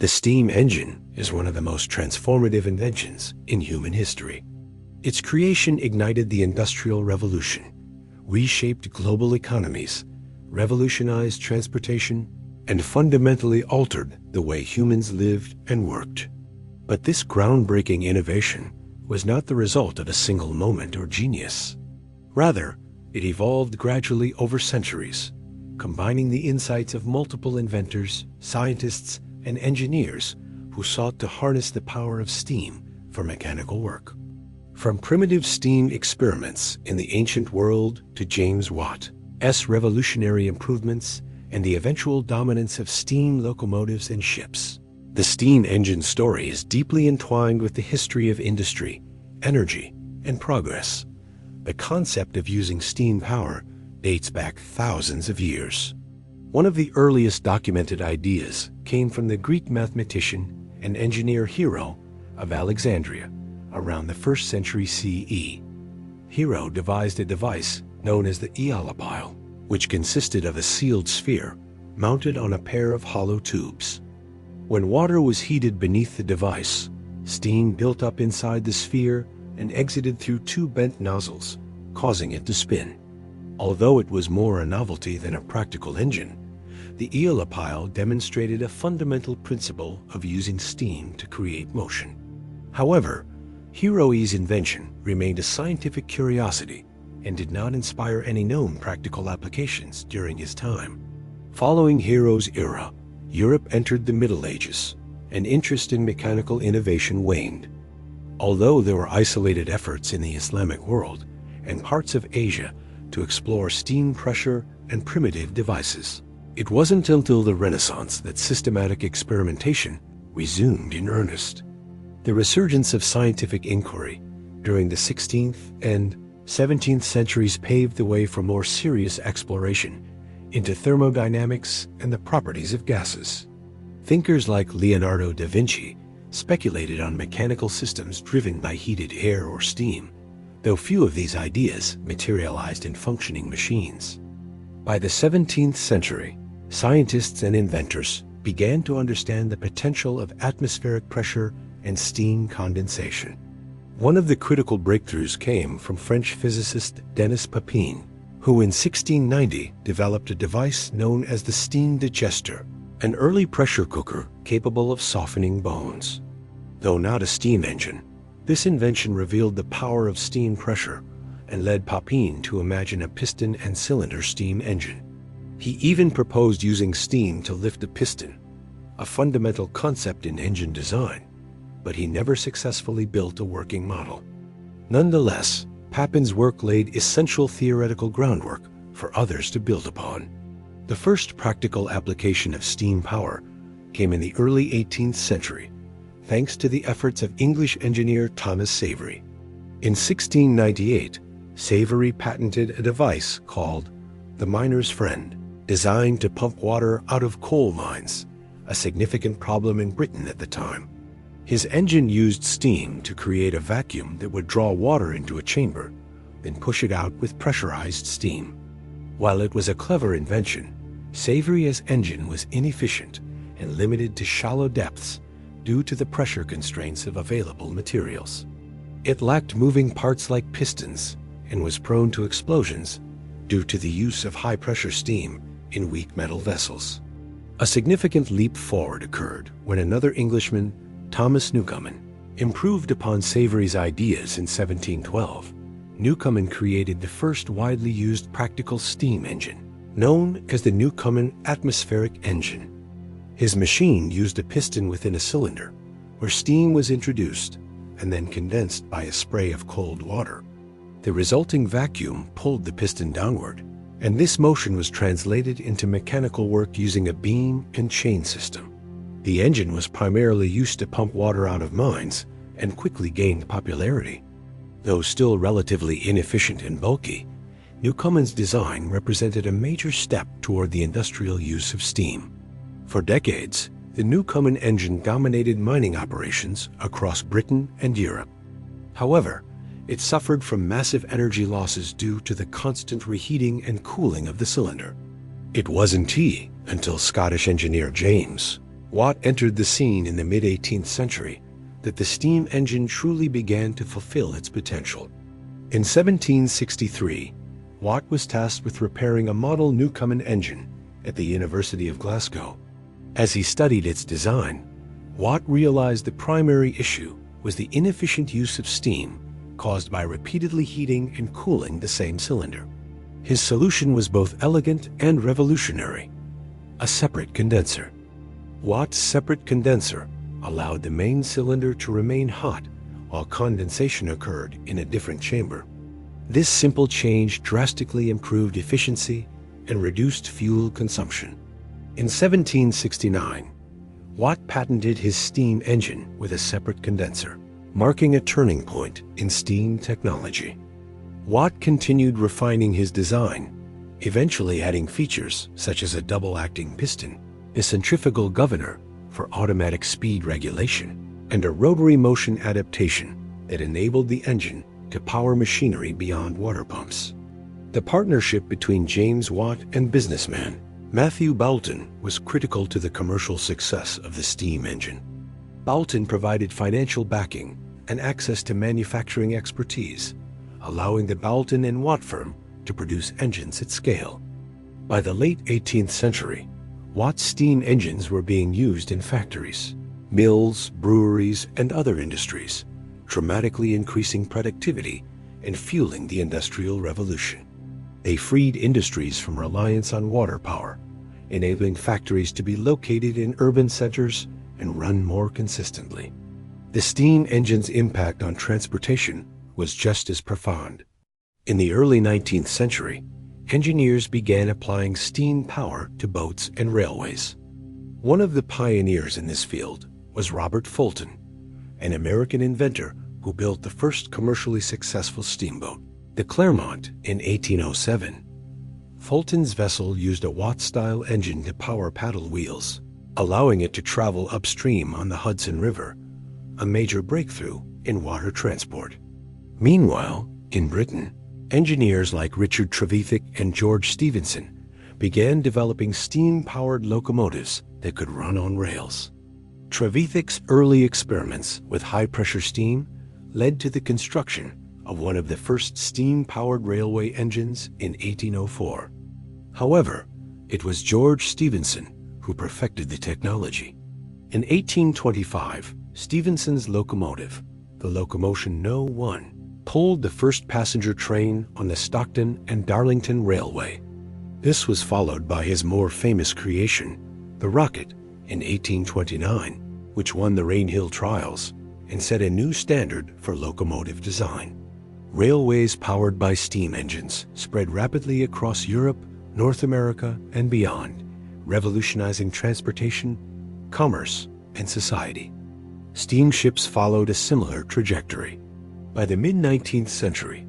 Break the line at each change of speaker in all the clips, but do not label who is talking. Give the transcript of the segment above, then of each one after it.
The steam engine is one of the most transformative inventions in human history. Its creation ignited the Industrial Revolution, reshaped global economies, revolutionized transportation, and fundamentally altered the way humans lived and worked. But this groundbreaking innovation was not the result of a single moment or genius. Rather, it evolved gradually over centuries, combining the insights of multiple inventors, scientists, and engineers who sought to harness the power of steam for mechanical work. From primitive steam experiments in the ancient world to James Watt's revolutionary improvements and the eventual dominance of steam locomotives and ships, the steam engine story is deeply entwined with the history of industry, energy, and progress. The concept of using steam power dates back thousands of years. One of the earliest documented ideas came from the Greek mathematician and engineer Hero of Alexandria around the 1st century CE. Hero devised a device known as the eolipile, which consisted of a sealed sphere mounted on a pair of hollow tubes. When water was heated beneath the device, steam built up inside the sphere and exited through two bent nozzles, causing it to spin. Although it was more a novelty than a practical engine, the eolipile demonstrated a fundamental principle of using steam to create motion. However, Hero's invention remained a scientific curiosity and did not inspire any known practical applications during his time. Following Hero's era, Europe entered the Middle Ages, and interest in mechanical innovation waned. Although there were isolated efforts in the Islamic world and parts of Asia to explore steam pressure and primitive devices, it wasn't until the Renaissance that systematic experimentation resumed in earnest. The resurgence of scientific inquiry during the 16th and 17th centuries paved the way for more serious exploration into thermodynamics and the properties of gases. Thinkers like Leonardo da Vinci speculated on mechanical systems driven by heated air or steam, though few of these ideas materialized in functioning machines. By the 17th century, scientists and inventors began to understand the potential of atmospheric pressure and steam condensation. One of the critical breakthroughs came from French physicist Denis Papin, who in 1690 developed a device known as the steam digester, an early pressure cooker capable of softening bones. Though not a steam engine, this invention revealed the power of steam pressure and led Papin to imagine a piston and cylinder steam engine. He even proposed using steam to lift a piston, a fundamental concept in engine design, but he never successfully built a working model. Nonetheless, Papin's work laid essential theoretical groundwork for others to build upon. The first practical application of steam power came in the early 18th century, thanks to the efforts of English engineer Thomas Savery. In 1698, Savery patented a device called the miner's friend, designed to pump water out of coal mines, a significant problem in Britain at the time. His engine used steam to create a vacuum that would draw water into a chamber, then push it out with pressurized steam. While it was a clever invention, Savery's engine was inefficient and limited to shallow depths due to the pressure constraints of available materials. It lacked moving parts like pistons and was prone to explosions due to the use of high-pressure steam in weak metal vessels. A significant leap forward occurred when another Englishman, Thomas Newcomen, improved upon Savery's ideas in 1712. Newcomen created the first widely used practical steam engine, known as the Newcomen atmospheric engine. His machine used a piston within a cylinder, where steam was introduced and then condensed by a spray of cold water. The resulting vacuum pulled the piston downward, and this motion was translated into mechanical work using a beam and chain system. The engine was primarily used to pump water out of mines and quickly gained popularity. Though still relatively inefficient and bulky, Newcomen's design represented a major step toward the industrial use of steam. For decades, the Newcomen engine dominated mining operations across Britain and Europe. However, it suffered from massive energy losses due to the constant reheating and cooling of the cylinder. It wasn't until Scottish engineer James Watt entered the scene in the mid-18th century that the steam engine truly began to fulfill its potential. In 1763, Watt was tasked with repairing a model Newcomen engine at the University of Glasgow. As he studied its design, Watt realized the primary issue was the inefficient use of steam caused by repeatedly heating and cooling the same cylinder. His solution was both elegant and revolutionary: a separate condenser. Watt's separate condenser allowed the main cylinder to remain hot while condensation occurred in a different chamber. This simple change drastically improved efficiency and reduced fuel consumption. In 1769, Watt patented his steam engine with a separate condenser, marking a turning point in steam technology. Watt continued refining his design, eventually adding features such as a double-acting piston, a centrifugal governor for automatic speed regulation, and a rotary motion adaptation that enabled the engine to power machinery beyond water pumps. The partnership between James Watt and businessman Matthew Boulton was critical to the commercial success of the steam engine. Boulton provided financial backing and access to manufacturing expertise, allowing the Boulton and Watt firm to produce engines at scale. By the late 18th century, Watt's steam engines were being used in factories, mills, breweries, and other industries, dramatically increasing productivity and fueling the Industrial Revolution. They freed industries from reliance on water power, enabling factories to be located in urban centers and run more consistently. The steam engine's impact on transportation was just as profound. In the early 19th century, engineers began applying steam power to boats and railways. One of the pioneers in this field was Robert Fulton, an American inventor who built the first commercially successful steamboat, the Clermont, in 1807. Fulton's vessel used a Watt-style engine to power paddle wheels, allowing it to travel upstream on the Hudson River, a major breakthrough in water transport. Meanwhile, in Britain, engineers like Richard Trevithick and George Stephenson began developing steam-powered locomotives that could run on rails. Trevithick's early experiments with high-pressure steam led to the construction of one of the first steam-powered railway engines in 1804. However, it was George Stephenson who perfected the technology. In 1825, Stephenson's locomotive, the Locomotion No. 1, pulled the first passenger train on the Stockton and Darlington Railway. This was followed by his more famous creation, the Rocket, in 1829, which won the Rainhill Trials and set a new standard for locomotive design. Railways powered by steam engines spread rapidly across Europe, North America, and beyond, revolutionizing transportation, commerce, and society. Steamships followed a similar trajectory. By the mid-19th century,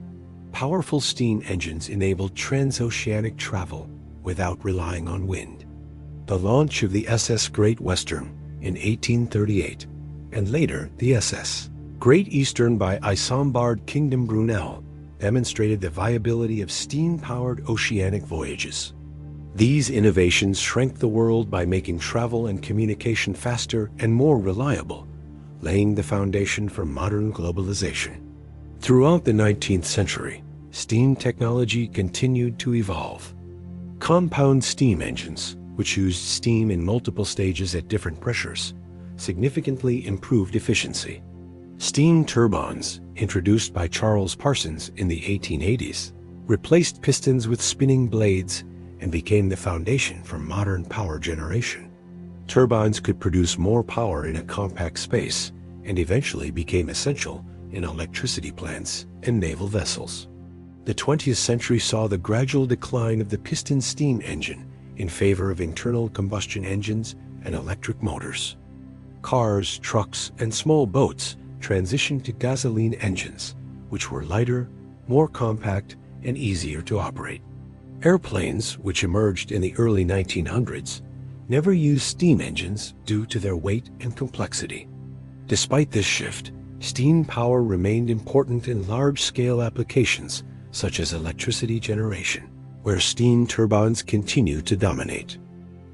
powerful steam engines enabled transoceanic travel without relying on wind. The launch of the SS Great Western in 1838, and later the SS Great Eastern by Isambard Kingdom Brunel, demonstrated the viability of steam-powered oceanic voyages. These innovations shrank the world by making travel and communication faster and more reliable, laying the foundation for modern globalization. Throughout the 19th century, steam technology continued to evolve. Compound steam engines, which used steam in multiple stages at different pressures, significantly improved efficiency. Steam turbines, introduced by Charles Parsons in the 1880s, replaced pistons with spinning blades and became the foundation for modern power generation. Turbines could produce more power in a compact space and eventually became essential in electricity plants and naval vessels. The 20th century saw the gradual decline of the piston steam engine in favor of internal combustion engines and electric motors. Cars, trucks, and small boats transitioned to gasoline engines, which were lighter, more compact, and easier to operate. Airplanes, which emerged in the early 1900s, never used steam engines due to their weight and complexity. Despite this shift, steam power remained important in large-scale applications such as electricity generation, where steam turbines continue to dominate.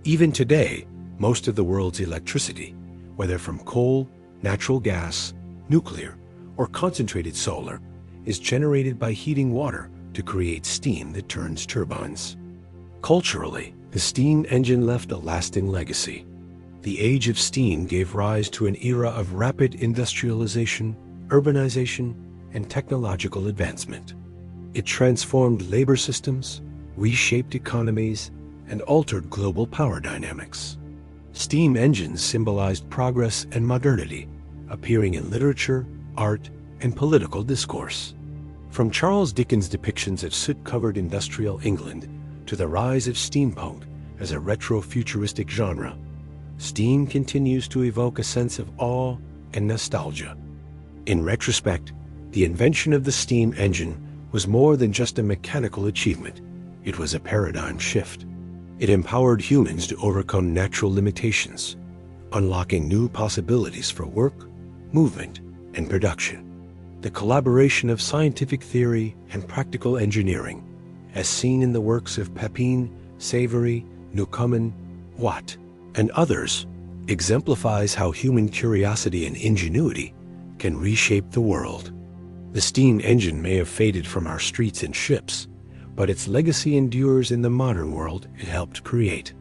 Even today, Most of the world's electricity, whether from coal, natural gas, nuclear, or concentrated solar, is generated by heating water to create steam that turns turbines. Culturally, the steam engine left a lasting legacy. The age of steam gave rise to an era of rapid industrialization, urbanization, and technological advancement. It transformed labor systems, reshaped economies, and altered global power dynamics. Steam engines symbolized progress and modernity, appearing in literature, art, and political discourse. From Charles Dickens' depictions of soot-covered industrial England to the rise of steampunk as a retro-futuristic genre, steam continues to evoke a sense of awe and nostalgia. In retrospect, the invention of the steam engine was more than just a mechanical achievement. It was a paradigm shift. It empowered humans to overcome natural limitations, unlocking new possibilities for work, movement, and production. The collaboration of scientific theory and practical engineering, as seen in the works of Pepin, Savary, Newcomen, Watt, and others, exemplifies how human curiosity and ingenuity can reshape the world. The steam engine may have faded from our streets and ships, but its legacy endures in the modern world it helped create.